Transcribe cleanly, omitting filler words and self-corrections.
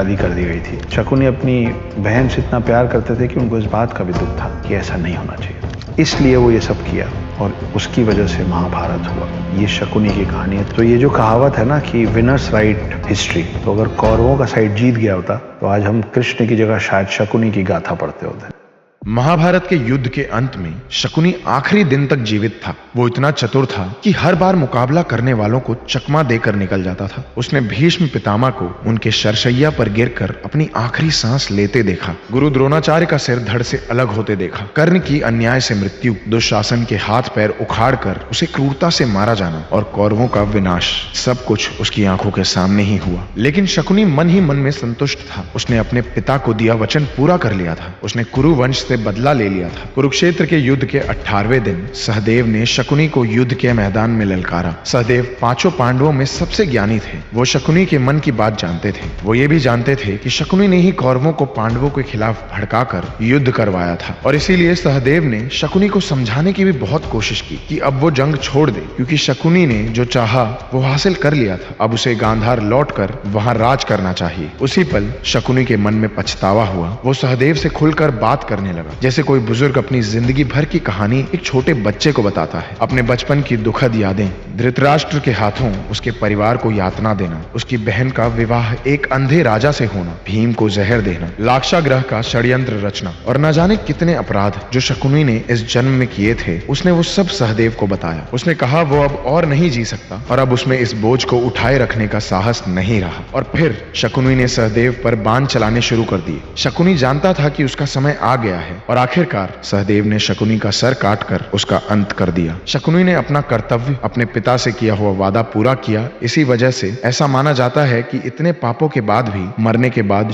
शादी कर दी गई थी। शकुनी अपनी बहन से इतना प्यार करते थे कि उनको इस बात का भी दुख था कि ऐसा नहीं होना चाहिए, इसलिए वो ये सब किया और उसकी वजह से महाभारत हुआ। ये शकुनी की कहानी है। तो ये जो कहावत है ना कि विनर्स राइट हिस्ट्री, तो अगर कौरवों का साइड जीत गया होता तो आज हम कृष्ण की जगह शायद शकुनी की गाथा पढ़ते होते। महाभारत के युद्ध के अंत में शकुनी आखिरी दिन तक जीवित था। वो इतना चतुर था कि हर बार मुकाबला करने वालों को चकमा देकर निकल जाता था। उसने भीष्म पितामह को उनके शरशैया पर गिरकर अपनी आखिरी सांस लेते देखा, गुरु द्रोणाचार्य का सिर धड़ से अलग होते देखा, कर्ण की अन्याय से मृत्यु, दुशासन के हाथ पैर उखाड़कर उसे क्रूरता से मारा जाना और कौरवों का विनाश, सब कुछ उसकी आंखों के सामने ही हुआ। लेकिन शकुनी मन ही मन में संतुष्ट था। उसने अपने पिता को दिया वचन पूरा कर लिया था। उसने कुरु वंश से बदला ले लिया था। कुरुक्षेत्र के युद्ध के 18वें दिन सहदेव ने शकुनी को युद्ध के मैदान में ललकारा। सहदेव पांचों पांडवों में सबसे ज्ञानी थे। वो शकुनी के मन की बात जानते थे। वो ये भी जानते थे कि शकुनी ने ही कौरवों को पांडवों के खिलाफ भड़काकर युद्ध करवाया था और इसीलिए सहदेव ने शकुनी को समझाने की भी बहुत कोशिश की कि अब वो जंग छोड़ दे, क्योंकि शकुनी ने जो चाहा वो हासिल कर लिया था। अब उसे गांधार लौटकर वहां राज करना चाहिए। उसी पल शकुनी के मन में पछतावा हुआ। वो सहदेव से खुलकर बात करने लगा, जैसे कोई बुजुर्ग अपनी जिंदगी भर की कहानी एक छोटे बच्चे को बताता है। अपने बचपन की दुखद यादें, धृतराष्ट्र के हाथों उसके परिवार को यातना देना, उसकी बहन का विवाह एक अंधे राजा से होना, भीम को जहर देना, लाक्षागृह का षड्यंत्र रचना और न जाने कितने अपराध जो शकुनी ने इस जन्म में किए थे, उसने वो सब सहदेव को बताया। उसने कहा वो अब और नहीं जी सकता और अब उसमें इस बोझ को उठाए रखने का साहस नहीं रहा। और फिर शकुनी ने सहदेव पर बाण चलाने शुरू कर दिए। शकुनी जानता था कि उसका समय आ गया है और आखिरकार सहदेव ने शकुनी का सर काटकर उसका अंत कर दिया। शकुनी ने अपना कर्तव्य, अपने पिता से किया हुआ वादा पूरा किया। इसी वजह से ऐसा माना जाता है कि इतने पापों के बाद भी मरने के बाद